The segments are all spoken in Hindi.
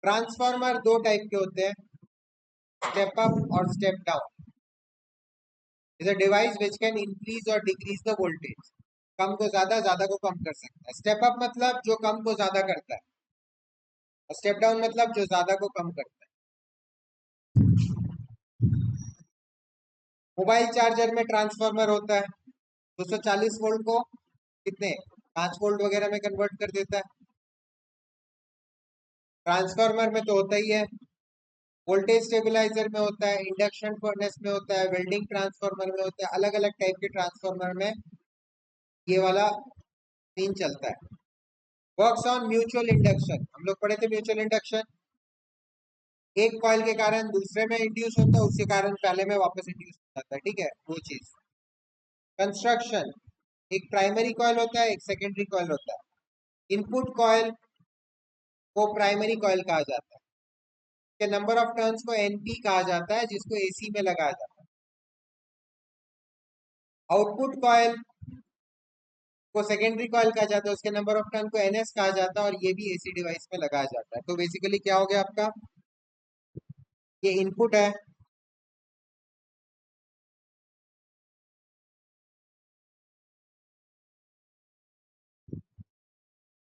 ट्रांसफार्मर दो टाइप के होते हैं, स्टेप अप और step down. Is a device which can increase और डिक्रीज द वोल्टेज। कम को ज्यादा को कम कर सकता है। स्टेप अप मतलब जो कम को ज्यादा करता है, और स्टेप डाउन मतलब जो ज्यादा को कम करता है। मोबाइल चार्जर में ट्रांसफार्मर होता है, 240 वोल्ट को कितने 5 वोल्ट वगैरह में कन्वर्ट कर देता है। ट्रांसफार्मर में तो होता ही है, वोल्टेज स्टेबलाइजर में होता है, इंडक्शन फर्नेस में होता है, वेल्डिंग ट्रांसफार्मर में होता है। अलग अलग टाइप के ट्रांसफार्मर में ये वाला सीन चलता है। वर्क्स ऑन म्यूचुअल इंडक्शन, हम लोग पढ़े थे म्यूचुअल इंडक्शन। एक कॉइल के कारण दूसरे में इंड्यूस होता है, उसके कारण पहले में वापस इंड्यूस हो जाता है, ठीक है, वो चीज। कंस्ट्रक्शन, एक प्राइमरी कॉइल होता है, एक सेकेंडरी कॉइल होता है। इनपुट कॉइल को प्राइमरी कॉइल कहा जाता है, के नंबर ऑफ टर्न्स को एनपी कहा जाता है, जिसको एसी में लगाया जाता है। आउटपुट कॉइल को सेकेंडरी कॉइल कहा जाता है, उसके नंबर ऑफ टर्न को एनएस कहा जाता है, और ये भी एसी डिवाइस में लगाया जाता है। तो बेसिकली क्या हो गया आपका, ये इनपुट है,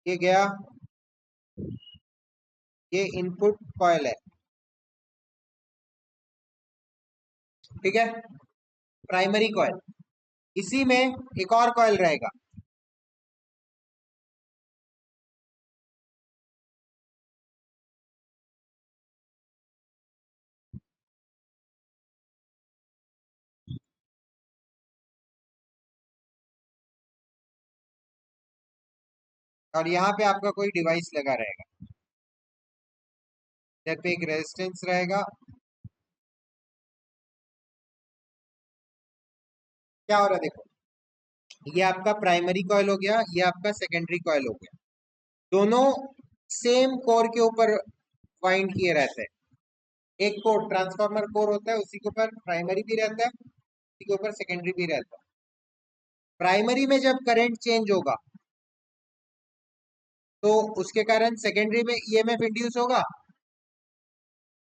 ये गया, ये इनपुट कॉइल है, ठीक है, प्राइमरी कॉइल। इसी में एक और कॉइल रहेगा, और यहाँ पे आपका कोई डिवाइस लगा रहेगा, इधर पे एक रेजिस्टेंस रहेगा। क्या हो रहा है देखो, ये आपका प्राइमरी कॉइल हो गया, ये आपका सेकेंडरी कॉइल हो गया। दोनों सेम कोर के ऊपर वाइंड किए रहते हैं। एक कोर ट्रांसफार्मर कोर होता है, उसी के ऊपर प्राइमरी भी रहता है, उसी के ऊपर सेकेंडरी भी रहता है। प्राइमरी में जब करंट चेंज होगा तो उसके कारण सेकेंडरी में ईएमएफ इंड्यूस होगा।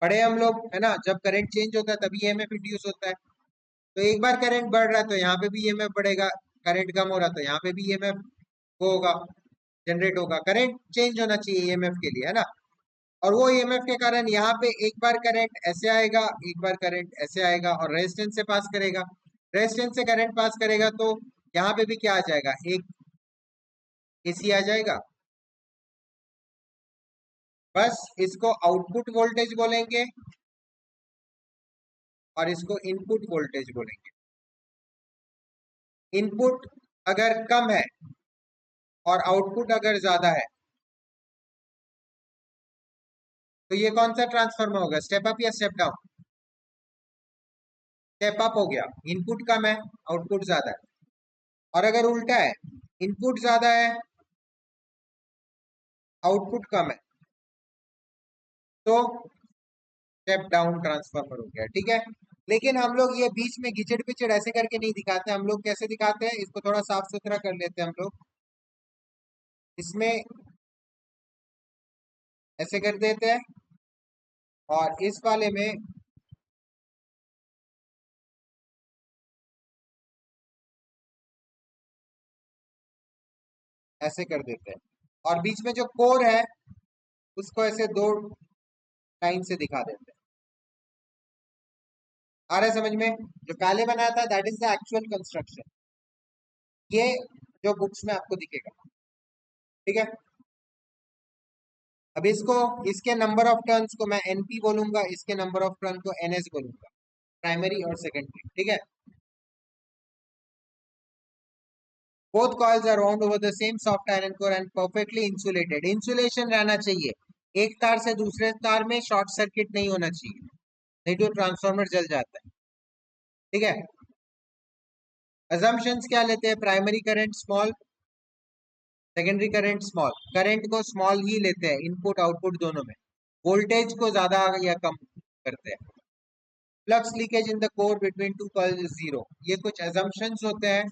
पढ़े हम लोग, है ना, जब करंट चेंज होता है तभी ईएमएफ इंड्यूस होता है। तो एक बार करंट बढ़ रहा है तो यहाँ पे भी ईएमएफ बढ़ेगा, करंट कम हो रहा है तो यहाँ पे भी ईएमएफ होगा, जनरेट होगा। करंट चेंज होना चाहिए ईएमएफ के लिए, है ना। और वो ईएमएफ के कारण यहाँ पे एक बार करंट ऐसे आएगा, एक बार करंट ऐसे आएगा, और रेजिस्टेंस से पास करेगा। रेजिस्टेंस से करंट पास करेगा तो यहाँ पे भी क्या आ जाएगा, एक एसी आ जाएगा। बस इसको आउटपुट वोल्टेज बोलेंगे और इसको इनपुट वोल्टेज बोलेंगे। इनपुट अगर कम है और आउटपुट अगर ज्यादा है तो ये कौन सा ट्रांसफार्मर होगा, स्टेप अप या स्टेप डाउन? स्टेप अप हो गया, इनपुट कम है आउटपुट ज्यादा है। और अगर उल्टा है, इनपुट ज्यादा है आउटपुट कम है, तो स्टेप डाउन ट्रांसफार्मर हो गया, ठीक है। लेकिन हम लोग ये बीच में घिचड़ पिचड़ ऐसे करके नहीं दिखाते, हम लोग कैसे दिखाते हैं, इसको थोड़ा साफ सुथरा कर लेते हैं हम लोग। इसमें ऐसे कर देते हैं, और इस वाले में ऐसे कर देते हैं, और बीच में जो कोर है उसको ऐसे दो लाइन से दिखा देते हैं। आ रहा है समझ में? जो पहले बनाया था that is the actual construction, ये जो बुक्स में आपको दिखेगा, ठीक है। अब इसको, इसके नंबर ऑफ टर्न्स को मैं एनपी बोलूंगा, इसके नंबर ऑफ टर्न को एनएस बोलूंगा, प्राइमरी और सेकेंडरी, ठीक है। Both coils are wound over the same soft iron core and perfectly insulated. Insulation रहना चाहिए, एक तार से दूसरे तार में शॉर्ट सर्किट नहीं होना चाहिए, नहीं तो ट्रांसफार्मर जल जाता है, ठीक है। अजम्पशंस क्या लेते हैं, primary current small, secondary current small. Current को स्मॉल ही लेते हैं इनपुट आउटपुट दोनों में, वोल्टेज को ज्यादा या कम करते हैं। Flux leakage in the core between two coils is zero. ये कुछ अजम्पशंस होते हैं,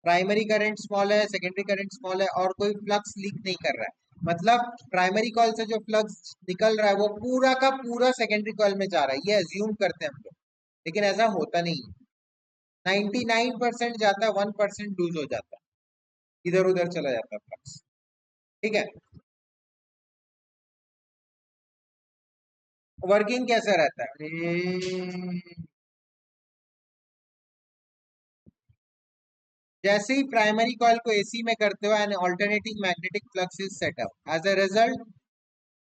प्राइमरी करंट स्मॉल है, सेकेंडरी करंट स्मॉल है, और कोई फ्लक्स लीक नहीं कर रहा है, मतलब प्राइमरी कॉइल से जो फ्लक्स निकल रहा है वो पूरा का पूरा सेकेंडरी कॉइल में जा रहा है, ये अज्यूम करते हैं हम लोग, लेकिन ऐसा होता नहीं है। 99% जाता है, 1% लूज हो जाता है, इधर उधर चला जाता है फ्लक्स। ठीक है, वर्किंग कैसा रहता है? जैसे ही प्राइमरी कॉइल को एसी में करते हो an alternating magnetic flux is set up, as a result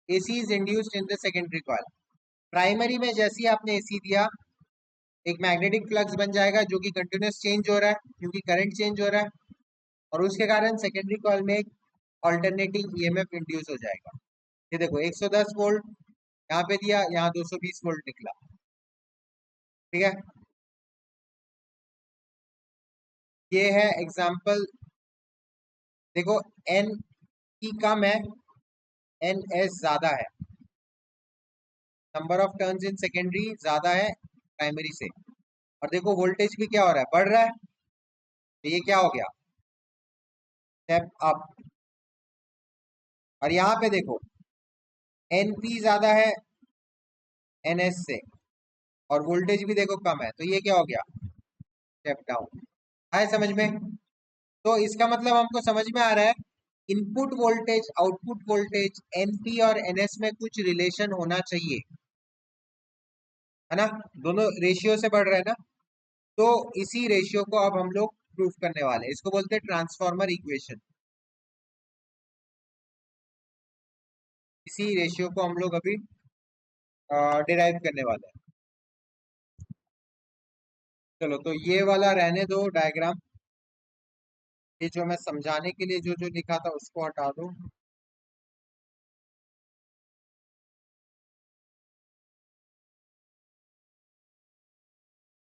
AC is induced in the secondary coil. Primary में जैसे ही आपने एसी दिया, एक मैग्नेटिक फ्लक्स बन जाएगा जो कि कंटिन्यूस चेंज हो रहा है क्योंकि करंट चेंज हो रहा है, और उसके कारण सेकेंडरी कॉइल में एक ऑल्टरनेटिंग ईएमएफ इंड्यूस हो जाएगा। ये देखो 110 वोल्ट यहाँ पे दिया, यहाँ 220 वोल्ट निकला। ठीक है, ये है एग्जांपल। देखो एन की कम है, एन एस ज्यादा है, number of turns in secondary ज्यादा है प्राइमरी से। और देखो वोल्टेज भी क्या हो रहा है, बढ़ रहा है, तो ये क्या हो गया, स्टेप अप। और यहाँ पे देखो एन पी ज्यादा है एन एस से, और वोल्टेज भी देखो कम है, तो ये क्या हो गया, स्टेप डाउन। आए समझ में? तो इसका मतलब हमको समझ में आ रहा है, input voltage output voltage NP और एनएस में कुछ रिलेशन होना चाहिए, है ना? दोनों रेशियो से बढ़ रहे हैं ना, तो इसी रेशियो को अब हम लोग प्रूव करने वाले हैं, इसको बोलते हैं ट्रांसफॉर्मर इक्वेशन। इसी रेशियो को हम लोग अभी डिराइव करने वाले हैं। चलो तो ये वाला रहने दो डायग्राम, ये जो मैं समझाने के लिए जो जो लिखा था उसको हटा दो।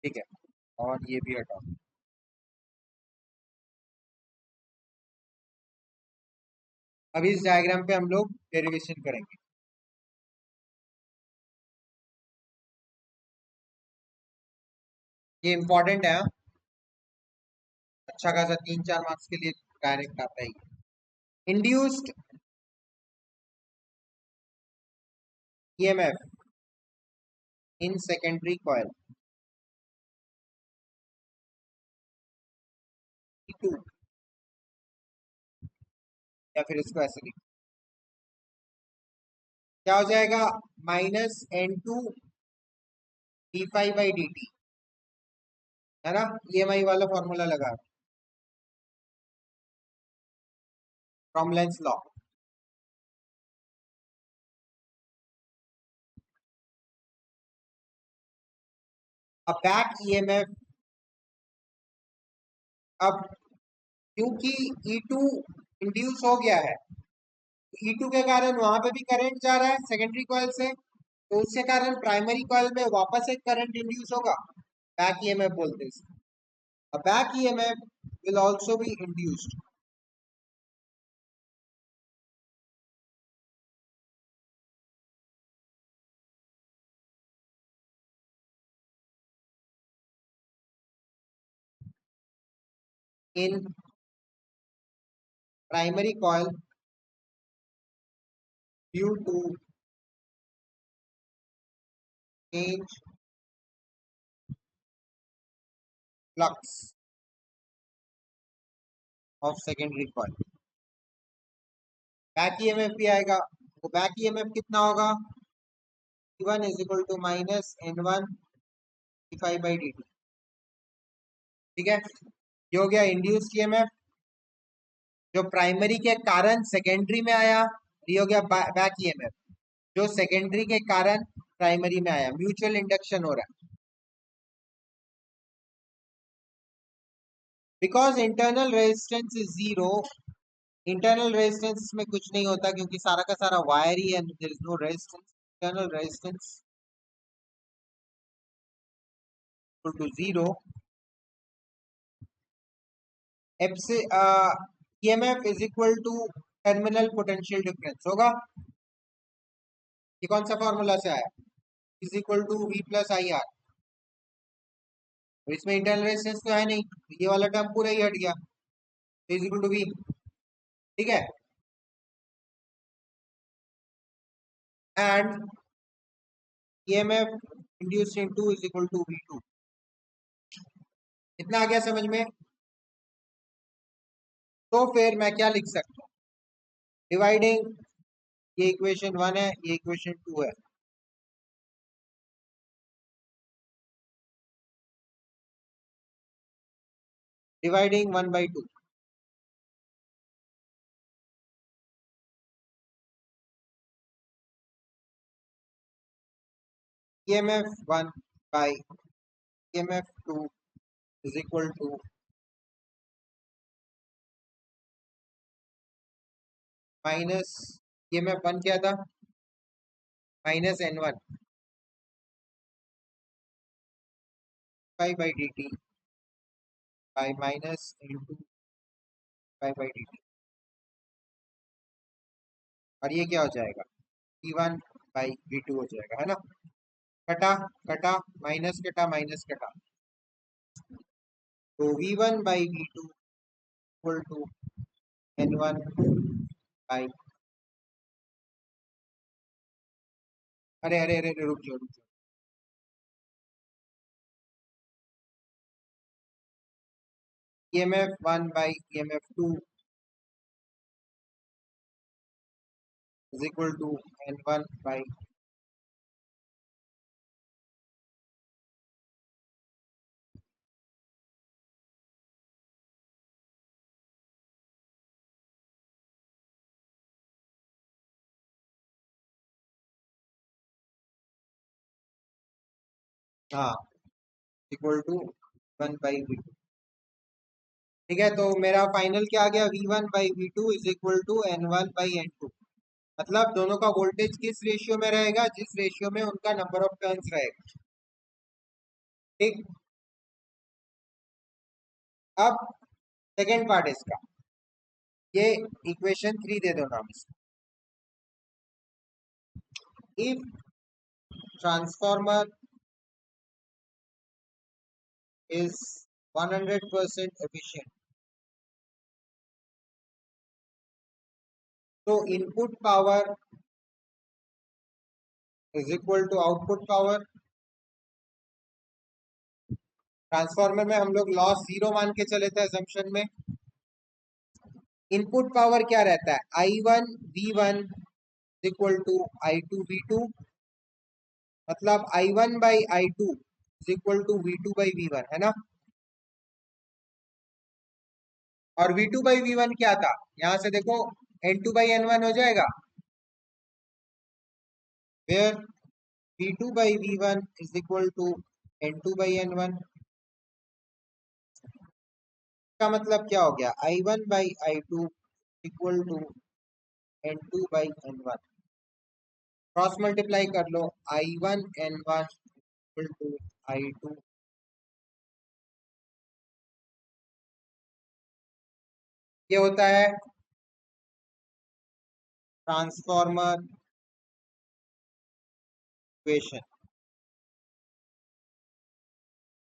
ठीक है, और ये भी हटा दो। अभी इस डायग्राम पे हम लोग डेरिवेशन करेंगे। ये इंपॉर्टेंट है, हाँ? अच्छा खासा 3-4 मार्क्स के लिए डायरेक्ट आता है। Induced EMF in secondary coil E2, या फिर इसको ऐसे लिख, क्या हो जाएगा, -N2 d∅dt, है ना? ईएमआई वाला फॉर्मूला लगा, फ्रॉम लेंस लॉ। अब बैक ईएमएफ, अब क्योंकि E2 इंड्यूस हो गया है, E2 के कारण वहां पे भी करंट जा रहा है सेकेंडरी कॉइल से, तो उसके कारण प्राइमरी कॉइल में वापस एक करंट इंड्यूस होगा, बैक ईएमएफ बोलते हैं इसको। A back EMF will also be induced in primary coil due to change flux of secondary coil। Back EMF भी आएगा, तो बैक ईएमएफ कितना होगा, E1 is equal to minus N1 d∅dt। ठीक है, ये हो गया इंड्यूस्ड ईएमएफ जो प्राइमरी के कारण सेकेंडरी में आया, ये हो गया बैक ईएमएफ जो सेकेंडरी के कारण प्राइमरी में आया, म्यूचुअल इंडक्शन हो रहा है। Because internal resistance is zero, internal resistance में कुछ नहीं होता क्योंकि सारा का सारा वायर ही है, there is no resistance, internal resistance equal to zero. EMF is equal to terminal potential difference होगा। ये कौन सा फॉर्मूला से आया, is equal to V plus I R, तो इसमें इंटरनल रेजिस्टेंस तो है नहीं, तो ये वाला टर्म पूरा ही हट गया, इज इक्वल टू वी। ठीक है, and EMF induced in 2 is equal to V2। इतना आ गया समझ में? तो फिर मैं क्या लिख सकता हूँ? डिवाइडिंग, ये इक्वेशन 1 है, ये इक्वेशन 2 है। Dividing 1 by 2, EMF 1 by EMF 2 is equal to minus EMF 1 क्या था? Minus N1 by dt by minus N2 by dt, और ये क्या हो जाएगा? V1 by V2 हो जाएगा, है ना? कटा कटा, माइनस कटा माइनस कटा, तो V1 by V2 equal to N1 by, अरे अरे अरे रुक जाओ रुक जाओ, EMF 1 by EMF 2 is equal to N1 by, हाँ, इक्वल टू 1 by V2। ठीक है, तो मेरा फाइनल क्या आ गया? V1 by V2 is equal to N1 by N2। मतलब दोनों का वोल्टेज किस रेशियो में रहेगा? जिस रेशियो में उनका नंबर ऑफ टर्न्स रहेगा। ठीक, अब सेकेंड पार्ट इसका, ये इक्वेशन 3 दे दो नाम इसका। If transformer is 100% efficient, so input power is equal to output power। Transformer में हम लोग लॉस जीरो मान के चले थे assumption में। इनपुट पावर क्या रहता है? I1 V1 equal to I2 V2, मतलब I1 by I2 equal to V2 by V1, है ना? और V2 by V1 क्या था? यहां से देखो, N2 by N1 हो जाएगा, where V2 by V1 is equal to N2 by N1। का मतलब क्या हो गया? I1 by I2 equal to N2 by N1। Cross multiply कर लो, I1 N1 equal to I2। ये होता है transformer equation.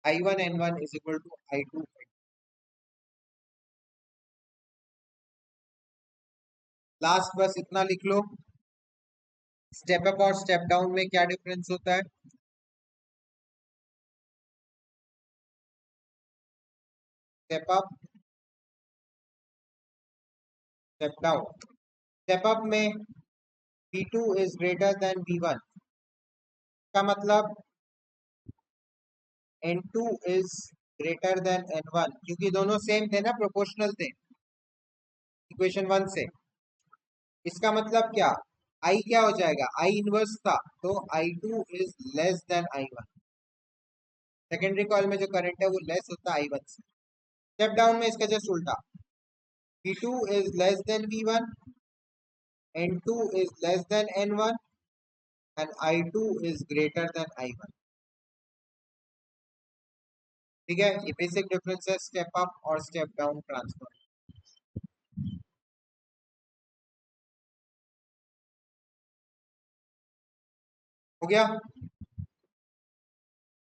I1 N1 is equal to I2। Last बस इतना लिख लो, स्टेप अप और स्टेप डाउन में क्या डिफरेंस होता है? Step up, step down. Step up में V2 is greater than V1, का मतलब N2 is greater than N1, क्योंकि दोनों सेम थे ना, प्रोपोर्शनल थे इक्वेशन 1 से। इसका मतलब क्या? I क्या हो जाएगा? I इनवर्स था, तो I2 is less than I1। Secondary coil में जो करंट है वो लेस होता है I1 से। स्टेप डाउन में इसका जस्ट उल्टा, V2 is less than V1, N2 is less than N1 and I2 is greater than I1। ठीक है, ये बेसिक डिफरेंस है स्टेप अप और स्टेप डाउन ट्रांसफर। हो गया?